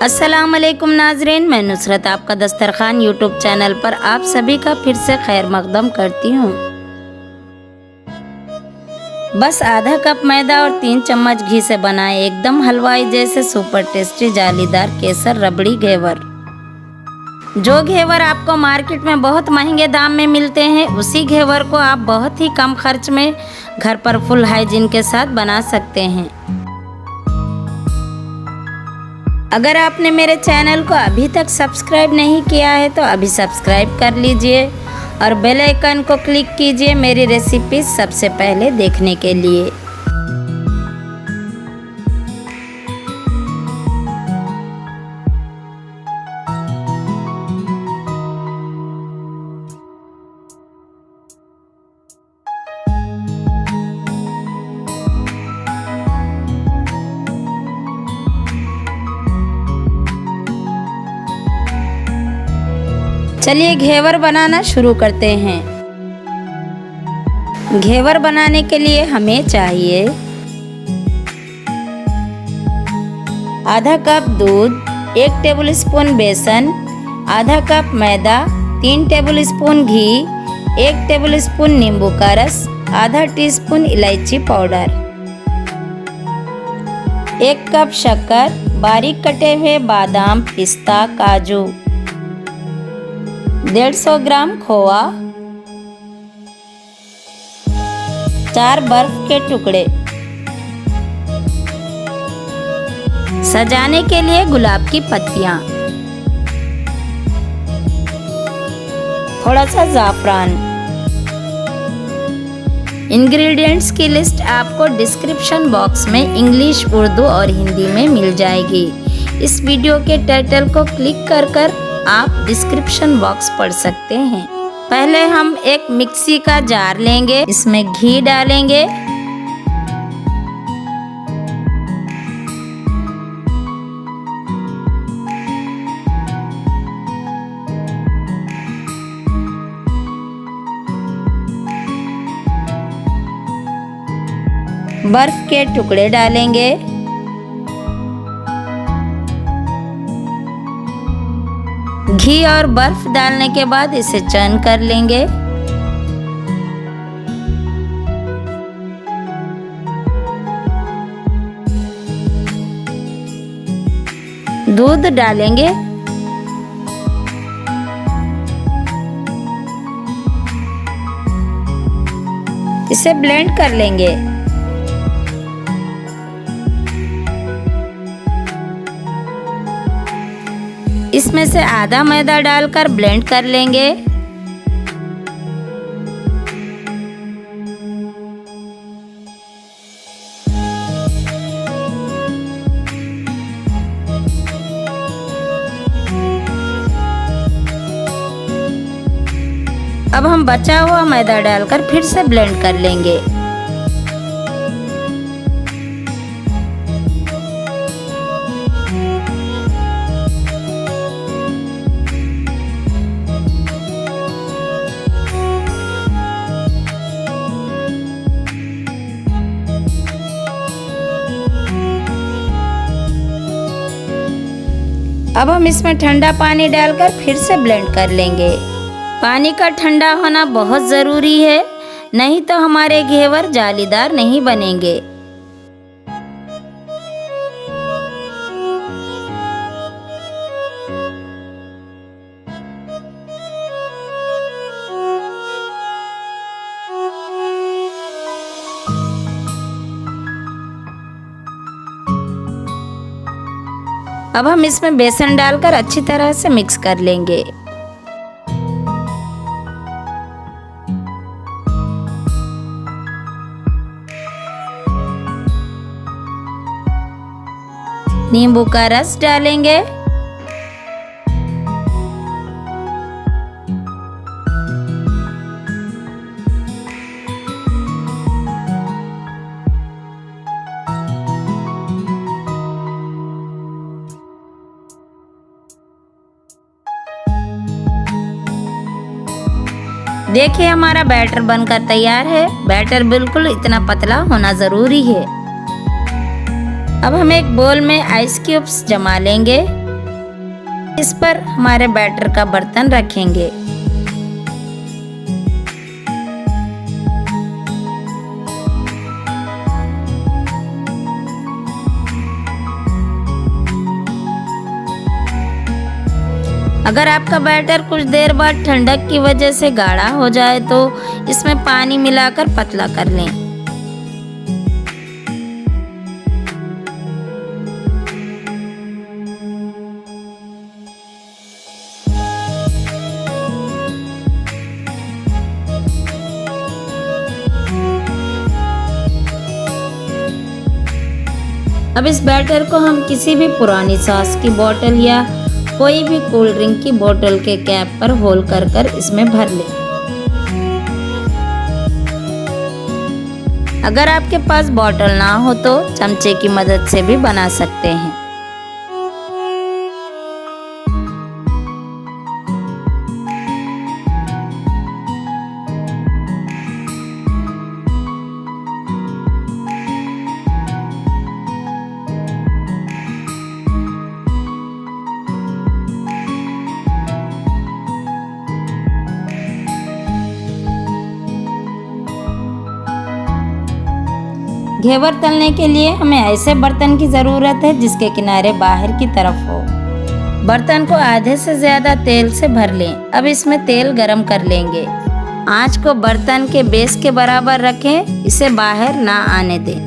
अस्सलाम वालेकुम नाजरीन, मैं नुसरत आपका दस्तरखान यूट्यूब चैनल पर आप सभी का फिर से खैर मकदम करती हूँ। बस आधा कप मैदा और 3 चम्मच घी से बनाए एकदम हलवाई जैसे सुपर टेस्टी जालीदार केसर रबड़ी घेवर। जो घेवर आपको मार्केट में बहुत महंगे दाम में मिलते हैं, उसी घेवर को आप बहुत ही कम खर्च में घर पर फुल हाइजीन के साथ बना सकते हैं। अगर आपने मेरे चैनल को अभी तक सब्सक्राइब नहीं किया है तो अभी सब्सक्राइब कर लीजिए और बेल आइकन को क्लिक कीजिए मेरी रेसिपी सबसे पहले देखने के लिए। चलिए घेवर बनाना शुरू करते हैं। घेवर बनाने के लिए हमें चाहिए आधा कप दूध, 1 टेबलस्पून बेसन, आधा कप मैदा, 3 टेबलस्पून घी, 1 टेबलस्पून नींबू का रस, आधा टीस्पून इलायची पाउडर, 1 कप शक्कर, बारीक कटे हुए बादाम, पिस्ता, काजू, 150 ग्राम खोआ, 4 बर्फ के टुकड़े। सजाने के लिए गुलाब की पत्तियां, थोड़ा सा जाफरान। इंग्रेडिएंट्स की लिस्ट आपको डिस्क्रिप्शन बॉक्स में इंग्लिश, उर्दू और हिंदी में मिल जाएगी। इस वीडियो के टाइटल को क्लिक कर आप डिस्क्रिप्शन बॉक्स पढ़ सकते हैं। पहले हम एक मिक्सी का जार लेंगे, इसमें घी डालेंगे, बर्फ के टुकड़े डालेंगे, घी और बर्फ डालने के बाद इसे चर्न कर लेंगे। दूध डालेंगे, इसे ब्लेंड कर लेंगे। इसमें से आधा मैदा डालकर ब्लेंड कर लेंगे। अब हम बचा हुआ मैदा डालकर फिर से ब्लेंड कर लेंगे। अब हम इसमें ठंडा पानी डालकर फिर से ब्लेंड कर लेंगे। पानी का ठंडा होना बहुत ज़रूरी है, नहीं तो हमारे घेवर जालीदार नहीं बनेंगे। अब हम इसमें बेसन डालकर अच्छी तरह से मिक्स कर लेंगे। नींबू का रस डालेंगे, देखिए हमारा बैटर बनकर तैयार है। बैटर बिल्कुल इतना पतला होना ज़रूरी है। अब हम एक बोल में आइस क्यूब्स जमा लेंगे। इस पर हमारे बैटर का बर्तन रखेंगे। अगर आपका बैटर कुछ देर बाद ठंडक की वजह से गाढ़ा हो जाए तो इसमें पानी मिलाकर पतला कर लें। अब इस बैटर को हम किसी भी पुरानी सॉस की बोतल या कोई भी कोल्ड ड्रिंक की बोतल के कैप पर होल कर कर इसमें भर लें। अगर आपके पास बोतल ना हो तो चमचे की मदद से भी बना सकते हैं। घेवर तलने के लिए हमें ऐसे बर्तन की ज़रूरत है जिसके किनारे बाहर की तरफ हो। बर्तन को आधे से ज़्यादा तेल से भर लें। अब इसमें तेल गरम कर लेंगे। आंच को बर्तन के बेस के बराबर रखें, इसे बाहर ना आने दें।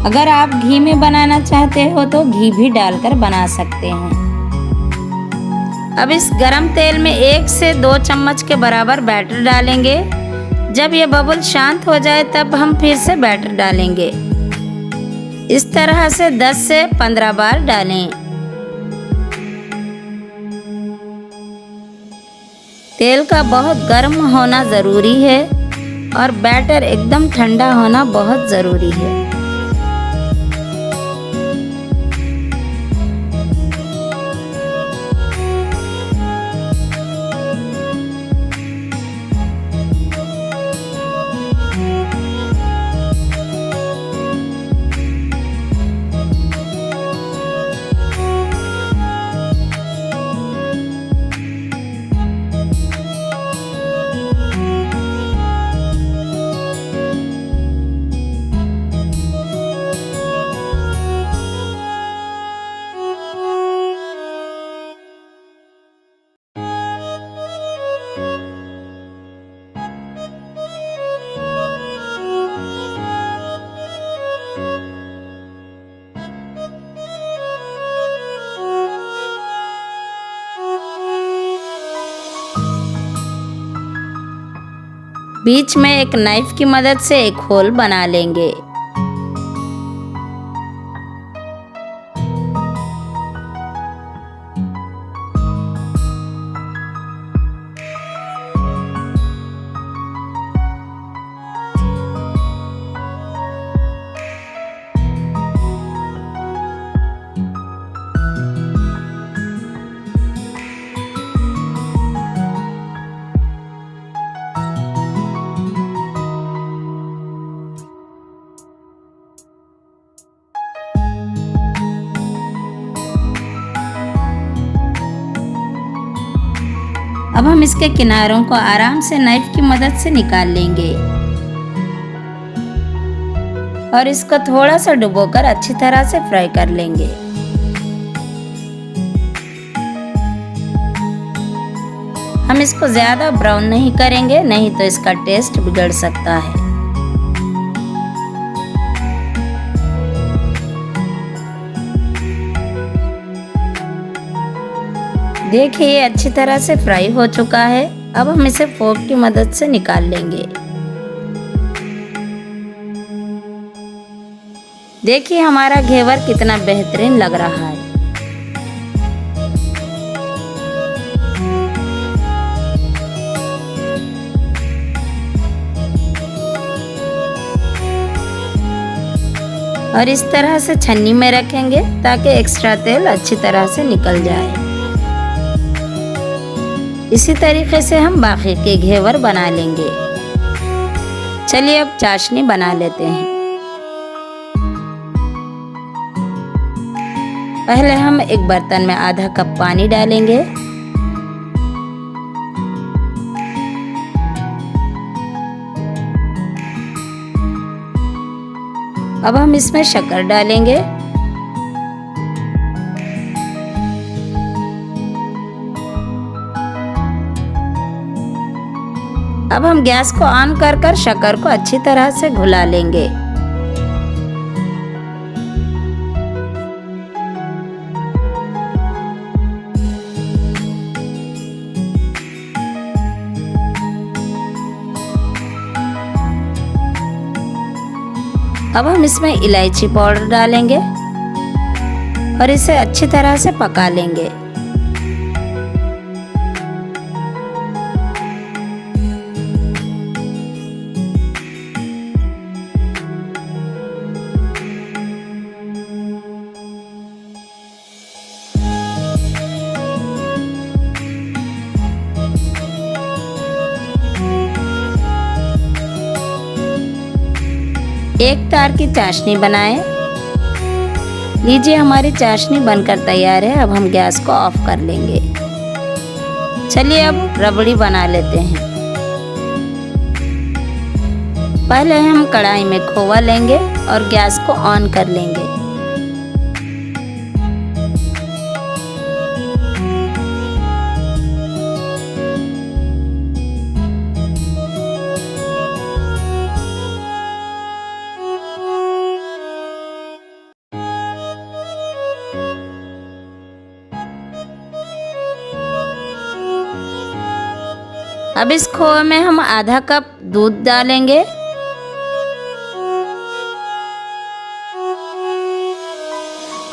अगर आप घी में बनाना चाहते हो तो घी भी डालकर बना सकते हैं। अब इस गरम तेल में 1 से 2 चम्मच के बराबर बैटर डालेंगे। जब ये बबल शांत हो जाए तब हम फिर से बैटर डालेंगे। इस तरह से 10 से 15 बार डालें। तेल का बहुत गर्म होना ज़रूरी है और बैटर एकदम ठंडा होना बहुत ज़रूरी है। बीच में एक नाइफ की मदद से एक होल बना लेंगे। अब हम इसके किनारों को आराम से नाइफ की मदद से निकाल लेंगे और इसको थोड़ा सा डुबोकर अच्छी तरह से फ्राई कर लेंगे। हम इसको ज़्यादा ब्राउन नहीं करेंगे, नहीं तो इसका टेस्ट बिगड़ सकता है। देखिए ये अच्छी तरह से फ्राई हो चुका है। अब हम इसे फोर्क की मदद से निकाल लेंगे। देखिए हमारा घेवर कितना बेहतरीन लग रहा है। और इस तरह से छन्नी में रखेंगे ताकि एक्स्ट्रा तेल अच्छी तरह से निकल जाए। इसी तरीके से हम बाकी के घेवर बना लेंगे। चलिए अब चाशनी बना लेते हैं। पहले हम एक बर्तन में आधा कप पानी डालेंगे। अब हम इसमें शक्कर डालेंगे। अब हम गैस को ऑन कर शक्कर को अच्छी तरह से घुला लेंगे। अब हम इसमें इलायची पाउडर डालेंगे और इसे अच्छी तरह से पका लेंगे। एक तार की चाशनी बनाएं। लीजिए हमारी चाशनी बनकर तैयार है। अब हम गैस को ऑफ कर लेंगे। चलिए अब रबड़ी बना लेते हैं। पहले हम कढ़ाई में खोवा लेंगे और गैस को ऑन कर लेंगे। अब इस खोए में हम आधा कप दूध डालेंगे।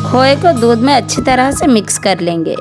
खोए को दूध में अच्छी तरह से मिक्स कर लेंगे।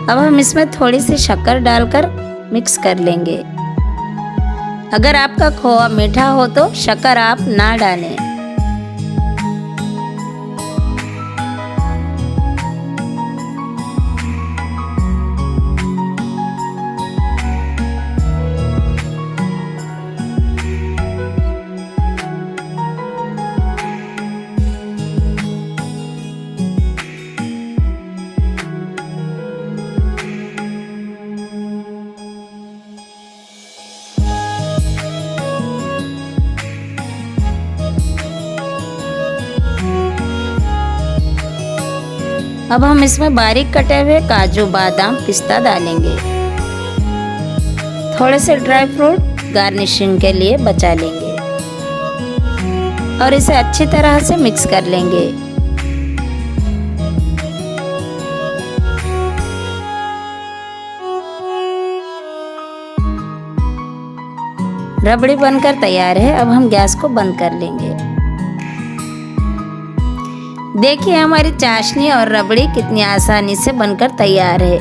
अब हम इसमें थोड़ी सी शक्कर डालकर मिक्स कर लेंगे। अगर आपका खोआ मीठा हो तो शक्कर आप ना डालें। अब हम इसमें बारीक कटे हुए काजू, बादाम, पिस्ता डालेंगे। थोड़े से ड्राई फ्रूट गार्निशिंग के लिए बचा लेंगे और इसे अच्छी तरह से मिक्स कर लेंगे। रबड़ी बनकर तैयार है। अब हम गैस को बंद कर लेंगे। देखिए हमारी चाशनी और रबड़ी कितनी आसानी से बनकर तैयार है।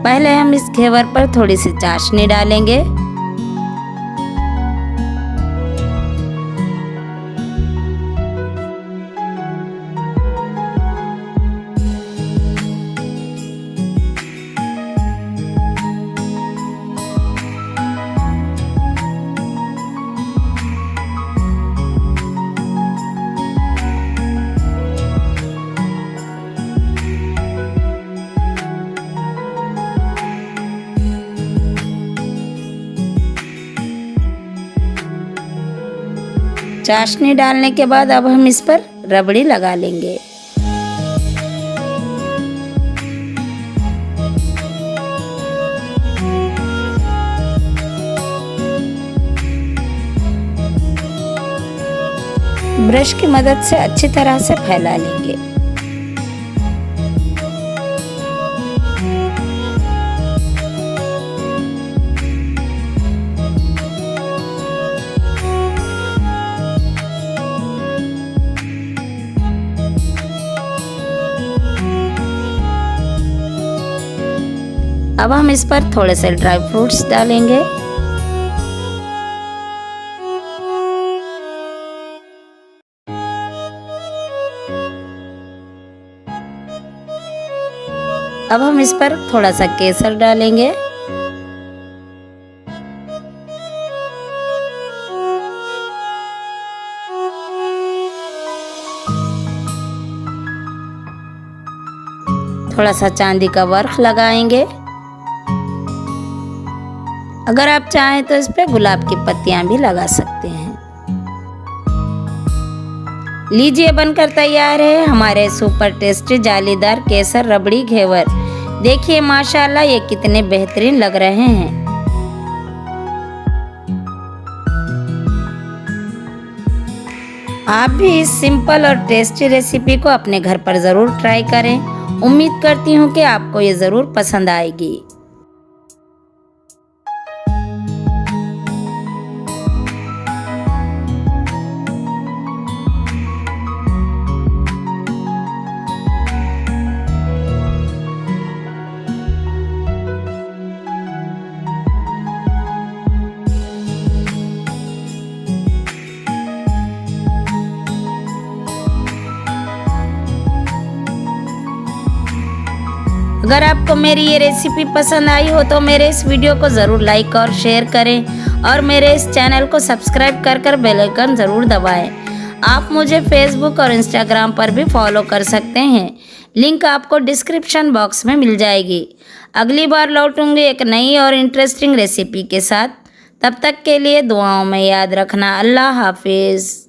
पहले हम इस घेवर पर थोड़ी सी चाशनी डालेंगे। चाशनी डालने के बाद अब हम इस पर रबड़ी लगा लेंगे। ब्रश की मदद से अच्छी तरह से फैला लेंगे। अब हम इस पर थोड़े से ड्राई फ्रूट्स डालेंगे। अब हम इस पर थोड़ा सा केसर डालेंगे। थोड़ा सा चांदी का वर्क लगाएंगे। अगर आप चाहें तो इस पे गुलाब की पत्तियां भी लगा सकते हैं। लीजिए, बनकर तैयार है हमारे सुपर टेस्टी जालीदार केसर रबड़ी घेवर। देखिए माशाल्लाह ये कितने बेहतरीन लग रहे हैं। आप भी इस सिंपल और टेस्टी रेसिपी को अपने घर पर ज़रूर ट्राई करें। उम्मीद करती हूँ कि आपको ये ज़रूर पसंद आएगी। अगर आपको मेरी ये रेसिपी पसंद आई हो तो मेरे इस वीडियो को ज़रूर लाइक और शेयर करें और मेरे इस चैनल को सब्सक्राइब कर बेल आइकन ज़रूर दबाएं। आप मुझे फेसबुक और इंस्टाग्राम पर भी फॉलो कर सकते हैं। लिंक आपको डिस्क्रिप्शन बॉक्स में मिल जाएगी। अगली बार लौटूंगी एक नई और इंटरेस्टिंग रेसिपी के साथ। तब तक के लिए दुआओं में याद रखना। अल्लाह हाफिज़।